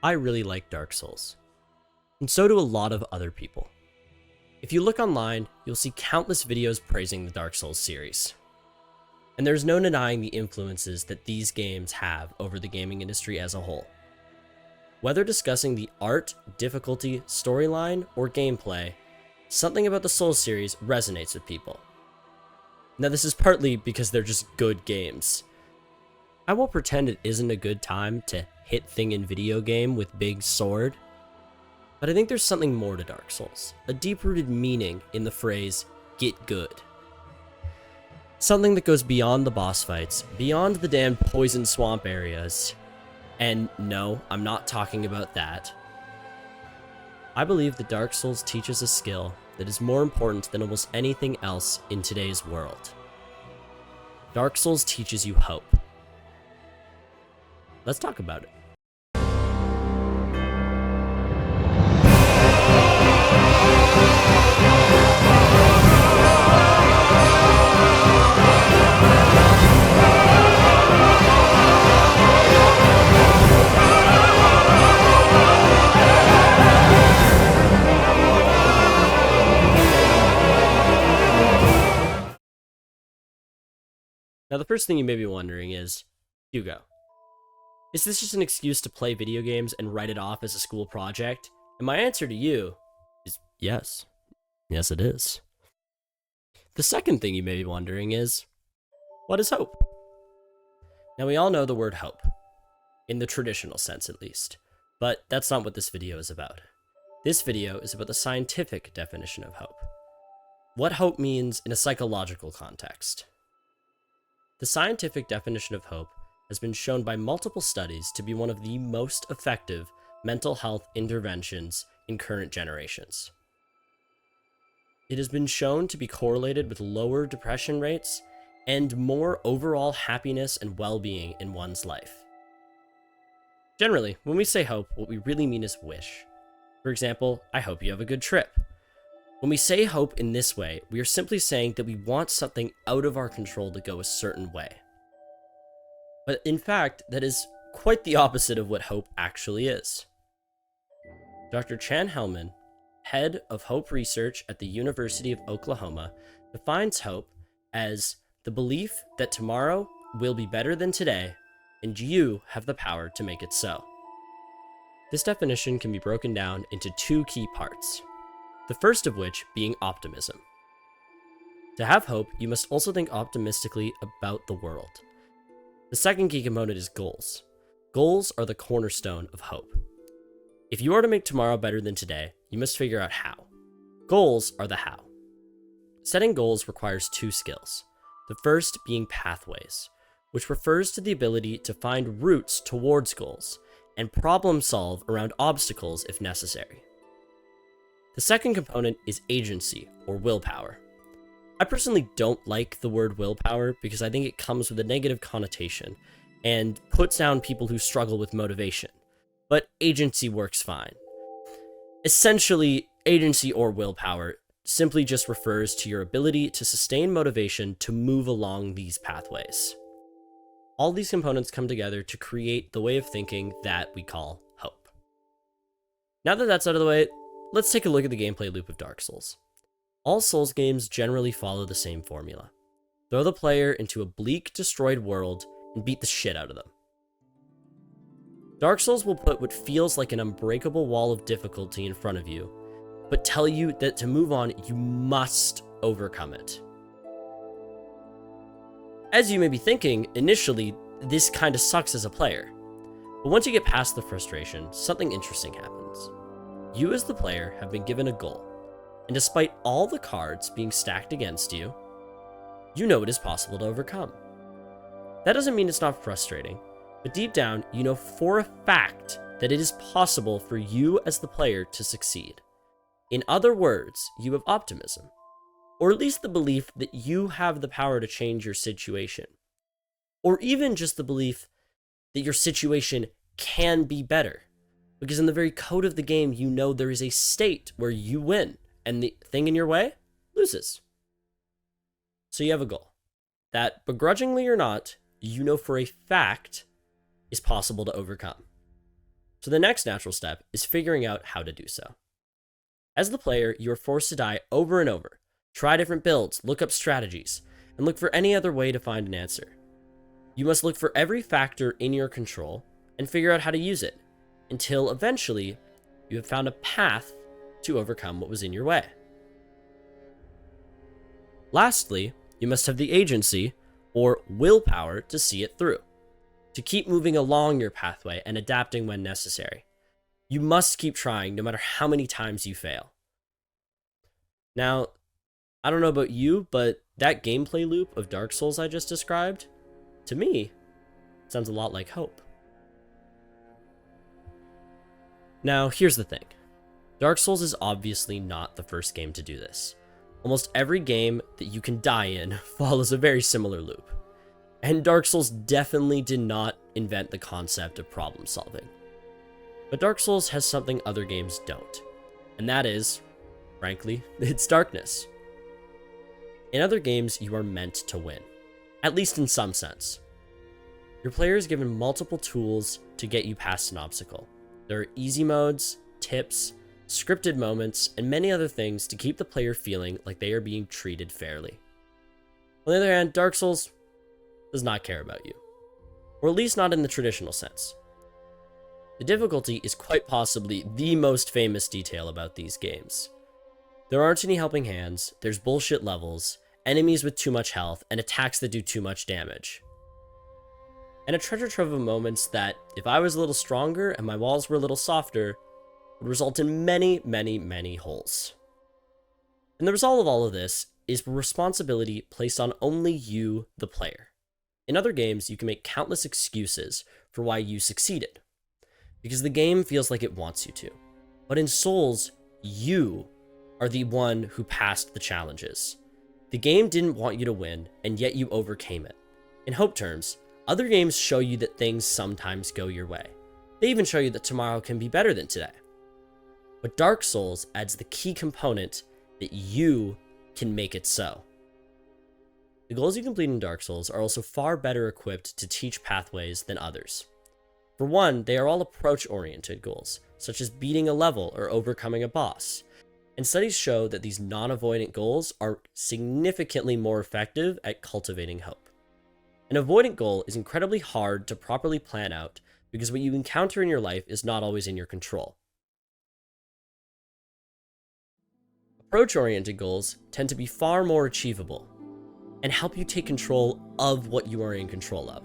I really like Dark Souls, and so do a lot of other people. If you look online, you'll see countless videos praising the Dark Souls series. And there's no denying the influences that these games have over the gaming industry as a whole. Whether discussing the art, difficulty, storyline, or gameplay, something about the Souls series resonates with people. Now, this is partly because they're just good games. I won't pretend it isn't a good time to hit thing in video game with big sword, but I think there's something more to Dark Souls, a deep-rooted meaning in the phrase, get good. Something that goes beyond the boss fights, beyond the damn poison swamp areas, and no, I'm not talking about that. I believe that Dark Souls teaches a skill that is more important than almost anything else in today's world. Dark Souls teaches you hope. Let's talk about it. Now, the first thing you may be wondering is, Hugo, is this just an excuse to play video games and write it off as a school project? And my answer to you is yes. Yes, it is. The second thing you may be wondering is, what is hope? Now, we all know the word hope, in the traditional sense at least, but that's not what this video is about. This video is about the scientific definition of hope. What hope means in a psychological context. The scientific definition of hope has been shown by multiple studies to be one of the most effective mental health interventions in current generations. It has been shown to be correlated with lower depression rates and more overall happiness and well-being in one's life. Generally, when we say hope, what we really mean is wish. For example, I hope you have a good trip. When we say hope in this way, we are simply saying that we want something out of our control to go a certain way. But in fact, that is quite the opposite of what hope actually is. Dr. Chan Hellman, head of hope research at the University of Oklahoma, defines hope as the belief that tomorrow will be better than today, and you have the power to make it so. This definition can be broken down into two key parts. The first of which being optimism. To have hope, you must also think optimistically about the world. The second key component is goals. Goals are the cornerstone of hope. If you are to make tomorrow better than today, you must figure out how. Goals are the how. Setting goals requires two skills. The first being pathways, which refers to the ability to find routes towards goals and problem solve around obstacles if necessary. The second component is agency, or willpower. I personally don't like the word willpower because I think it comes with a negative connotation and puts down people who struggle with motivation, but agency works fine. Essentially, agency or willpower simply just refers to your ability to sustain motivation to move along these pathways. All these components come together to create the way of thinking that we call hope. Now that that's out of the way, let's take a look at the gameplay loop of Dark Souls. All Souls games generally follow the same formula. Throw the player into a bleak, destroyed world and beat the shit out of them. Dark Souls will put what feels like an unbreakable wall of difficulty in front of you, but tell you that to move on, you must overcome it. As you may be thinking, initially, this kinda sucks as a player. But once you get past the frustration, something interesting happens. You as the player have been given a goal, and despite all the cards being stacked against you, you know it is possible to overcome. That doesn't mean it's not frustrating, but deep down, you know for a fact that it is possible for you as the player to succeed. In other words, you have optimism, or at least the belief that you have the power to change your situation, or even just the belief that your situation can be better. Because in the very code of the game, you know there is a state where you win, and the thing in your way loses. So you have a goal that, begrudgingly or not, you know for a fact is possible to overcome. So the next natural step is figuring out how to do so. As the player, you are forced to die over and over, try different builds, look up strategies, and look for any other way to find an answer. You must look for every factor in your control and figure out how to use it, until eventually you have found a path to overcome what was in your way. Lastly, you must have the agency or willpower to see it through, to keep moving along your pathway and adapting when necessary. You must keep trying no matter how many times you fail. Now, I don't know about you, but that gameplay loop of Dark Souls I just described, to me, sounds a lot like hope. Now, here's the thing. Dark Souls is obviously not the first game to do this. Almost every game that you can die in follows a very similar loop. And Dark Souls definitely did not invent the concept of problem solving. But Dark Souls has something other games don't. And that is, frankly, it's darkness. In other games, you are meant to win. At least in some sense. Your player is given multiple tools to get you past an obstacle. There are easy modes, tips, scripted moments, and many other things to keep the player feeling like they are being treated fairly. On the other hand, Dark Souls does not care about you. Or at least not in the traditional sense. The difficulty is quite possibly the most famous detail about these games. There aren't any helping hands, there's bullshit levels, enemies with too much health, and attacks that do too much damage. And a treasure trove of moments that, if I was a little stronger and my walls were a little softer, would result in many, many, many holes. And the result of all of this is responsibility placed on only you, the player. In other games, you can make countless excuses for why you succeeded, because the game feels like it wants you to. But in Souls, you are the one who passed the challenges. The game didn't want you to win, and yet you overcame it. In hope terms, other games show you that things sometimes go your way. They even show you that tomorrow can be better than today. But Dark Souls adds the key component that you can make it so. The goals you complete in Dark Souls are also far better equipped to teach pathways than others. For one, they are all approach-oriented goals, such as beating a level or overcoming a boss. And studies show that these non-avoidant goals are significantly more effective at cultivating hope. An avoidant goal is incredibly hard to properly plan out because what you encounter in your life is not always in your control. Approach-oriented goals tend to be far more achievable and help you take control of what you are in control of.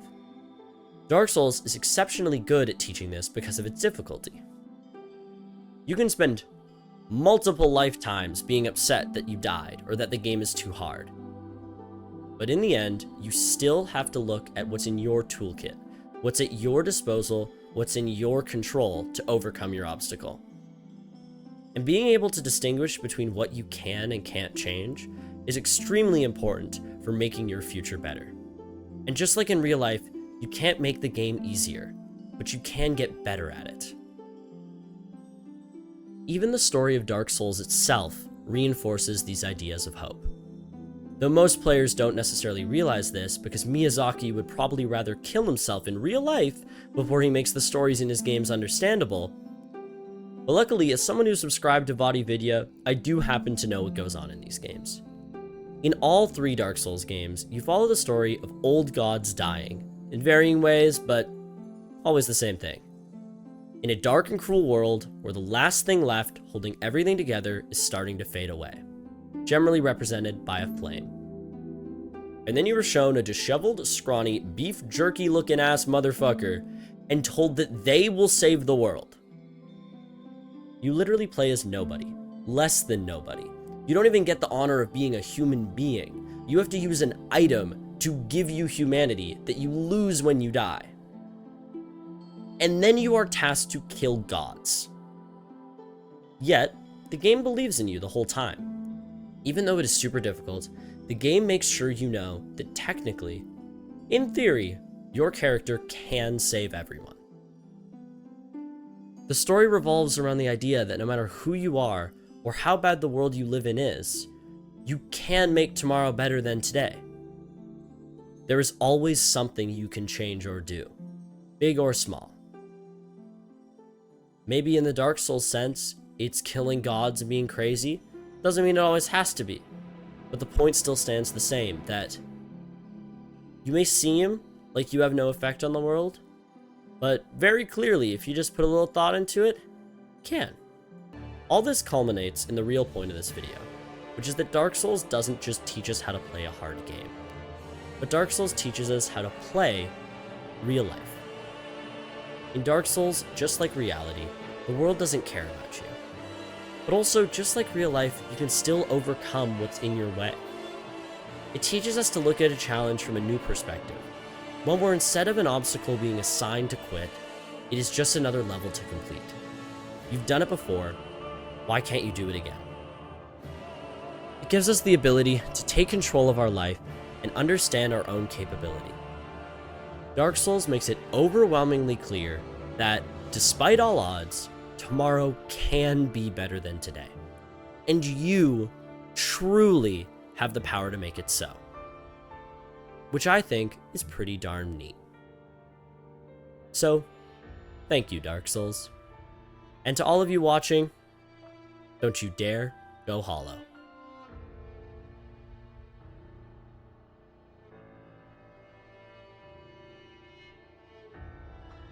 Dark Souls is exceptionally good at teaching this because of its difficulty. You can spend multiple lifetimes being upset that you died or that the game is too hard. But in the end, you still have to look at what's in your toolkit, what's at your disposal, what's in your control to overcome your obstacle. And being able to distinguish between what you can and can't change is extremely important for making your future better. And just like in real life, you can't make the game easier, but you can get better at it. Even the story of Dark Souls itself reinforces these ideas of hope. Though most players don't necessarily realize this because Miyazaki would probably rather kill himself in real life before he makes the stories in his games understandable. But luckily, as someone who subscribed to VaatiVidya, I do happen to know what goes on in these games. In all 3 Dark Souls games, you follow the story of old gods dying, in varying ways, but always the same thing. In a dark and cruel world where the last thing left holding everything together is starting to fade away, generally represented by a flame. And then you were shown a disheveled, scrawny, beef jerky looking ass motherfucker and told that they will save the world. You literally play as nobody, less than nobody. You don't even get the honor of being a human being. You have to use an item to give you humanity that you lose when you die. And then you are tasked to kill gods. Yet, the game believes in you the whole time. Even though it is super difficult, the game makes sure you know that technically, in theory, your character can save everyone. The story revolves around the idea that no matter who you are, or how bad the world you live in is, you can make tomorrow better than today. There is always something you can change or do, big or small. Maybe in the Dark Souls sense, it's killing gods and being crazy. Doesn't mean it always has to be. But the point still stands the same, that you may seem like you have no effect on the world, but very clearly, if you just put a little thought into it, you can. All this culminates in the real point of this video, which is that Dark Souls doesn't just teach us how to play a hard game, but Dark Souls teaches us how to play real life. In Dark Souls, just like reality, the world doesn't care about you. But also, just like real life, you can still overcome what's in your way. It teaches us to look at a challenge from a new perspective, one where instead of an obstacle being a sign to quit, it is just another level to complete. You've done it before, why can't you do it again? It gives us the ability to take control of our life and understand our own capability. Dark Souls makes it overwhelmingly clear that, despite all odds, tomorrow can be better than today. And you truly have the power to make it so. Which I think is pretty darn neat. So, thank you, Dark Souls. And to all of you watching, don't you dare go hollow.